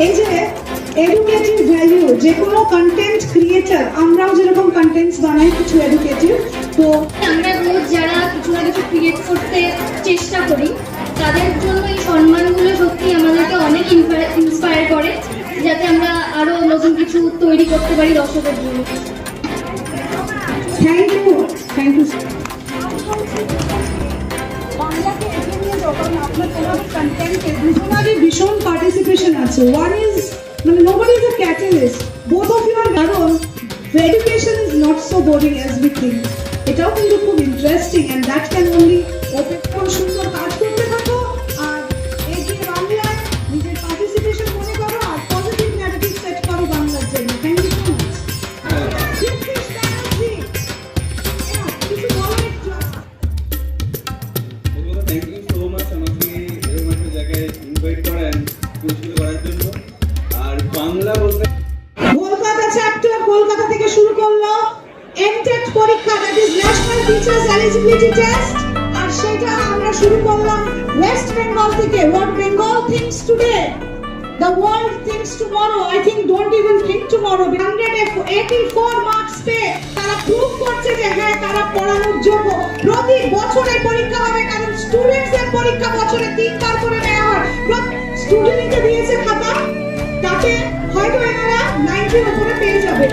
এই যে educative value, যে কোনো কন্টেন্ট ক্রিয়েটার, আমরাও যেরকম কন্টেন্টস বানাই কিছু এডুকেটিভ, তো আমরা রোজ যারা কিছু না কিছু ক্রিয়েট করতে চেষ্টা করি তাদের জন্য এই সম্মানগুলো সত্যি আমাদেরকে অনেক ইন্সপায়ার করে, যাতে আমরা আরো নতুন কিছু তৈরি করতে পারি দর্শকের জন্য। Thank you, thank you. বাংলাকে এগিয়ে নিয়ে যাও, কারণ আপনার তোমাদের কন্টেন্টে দুজনেরই ভীষণ পার্টিসিপেশন আছে। ওয়ান ইজ মানে nobody is a catalyst, both of you are, কারণ education is not so boring as we think. এটাও কিন্তু খুব interesting and that can only open for সুন্দর কাজ করতে থাকো আর এগিয়ে বাংলায় নিজের পার্টিসিপেশন মনে করো আর পজিটিভ ন্যারেটিভ সেট করো বাংলার জন্য। Thank you so much. কিছু বলো একটু। থ্যাংক ইউ সো মাচ আমাকে এরকম একটা জায়গায় ইনভাইট করেন পুরস্কৃত করার জন্য। আর বাংলা বলতে কলকাতা চ্যাপ্টার কলকাতা থেকে শুরু করলো এমটেট পরীক্ষা, that is national teachers eligibility test, আর সেটা আমরা শুরু করলাম ওয়েস্ট বেঙ্গল থেকে। What Bengal thinks today, the world thinks tomorrow, I think don't even think tomorrow. 184 marks পেয়ে তারা প্রুভ করছে যে হ্যাঁ তারা পড়ানোর যোগ্য। প্রতি বছরে পরীক্ষা হবে, কারণ স্টুডেন্টস এর পরীক্ষা বছরে 3বার করে নেওয়া হয়। স্টুডেন্টকে দিয়েছে খাতা, তাতে হয়তো এনারা 90 উপরে পেয়ে যাবে।